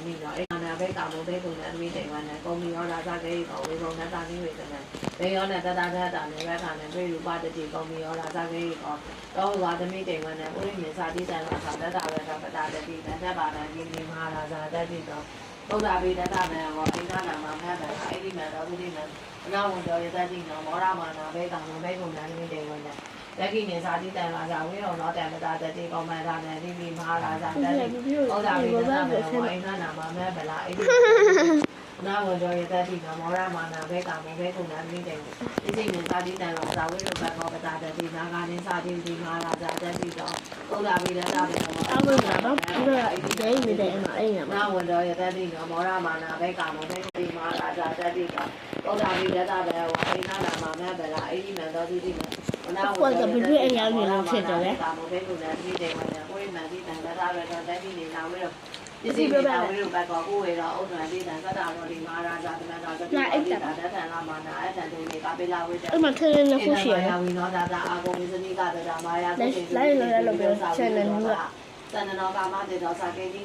မိတော့အဲ့နာဘဲကာမိုဘဲကုန်တယ်သမီးတိမ်ဝမ်းနဲ့ကုံမီရောလာစားခဲ့ရောဝေကုန်နဲ့တာနည်းဝေတဲ့ဘေရောနဲ့တတတတာနဲ့ဘဲခါနဲ့ပြေရူပါတတိကုံမီရောလာစားခဲ့ရောတော့ဝါသမီးတိမ်ဝမ်းနဲ့ဥရိမြစာတိတန်လာသာတတပဲကပတာတတိတန်တဲ့ပါတန်ဒီမဟာရာဇာတတိတော့ဘုရားဗေဒတာမယ်ဟောအိနာနာမှာဖတ်တယ်အဲ့ဒီမှာတော့ဒီမှာအနာဝန်တော်ရတတိနော်မောရမာနာဘဲကာမိုဘဲကုန်တယ်သမီးတိမ်ဝမ်းနဲ့တက္ကိနေစာတိတန်လာကြဝေရောတော့တန်ပတာတတိကောမန္တာနဲ့ဒီမဟာရာဇာတတိဘုရားဗေဒတာမယ်ဟောအိနာနာမှာမဲဗလားအဲ့ဒီနာဝန်တော်ရတတိနော်မောရမာနာဘဲကာမိုဘဲကုန်တယ်သမီးတိမ်ဒီစိတ်နဲ့စာတိတန်လာကြဝေရောဘတ်ကောပတာတတိနာဂာနေစာတိဒီမဟာရာဇာတတိတော့ဘုရားဗေဒတာမယ်ဟောအားလုံးကတော့ဒီလိုဒိနေတယ်မှာအဲ့ညာမှာ နာဝန်တော်ရတတိနော်မောရမာနာဘဲကာမိုဘဲဒီမဟာရာဇာတတိတော့ဘုရားဗေဒတာပဲဟောအိနာနာမှာမဲဗလားအဲ့ဒီမှာတော့ဒီဒီမှာဟုတ်ကဲ့ဘယ်လိုအရာမျိုးလုပ်ဖြစ်တယ်လဲကာမိုဘဲကုန်တယ်ဒီတိမ်ဝင်တယ်ကိုယ်မှန်ဒီတန်ကြတာပဲတော့တက်ပြီးနေလာဝဲတော့ဒီစီပြပါဝဲတော့ဘက်ကောကိုဝဲတော့အုတ်တော်ဒီတန်ကတာတော့ဒီမဟာရာဇာတမန်တော်တတိယတာတန်လာမာနာအဲ့တန်တို့ကပေးလာဝဲတယ်အဲ့မှာထင်းနေခုရှိရ ဝီနောဒါတာအာဂုံဒီစနိကတာမာယာလိုက်လို့ပြော channel ကတန်နောကာမတေတော်စာကေကြီး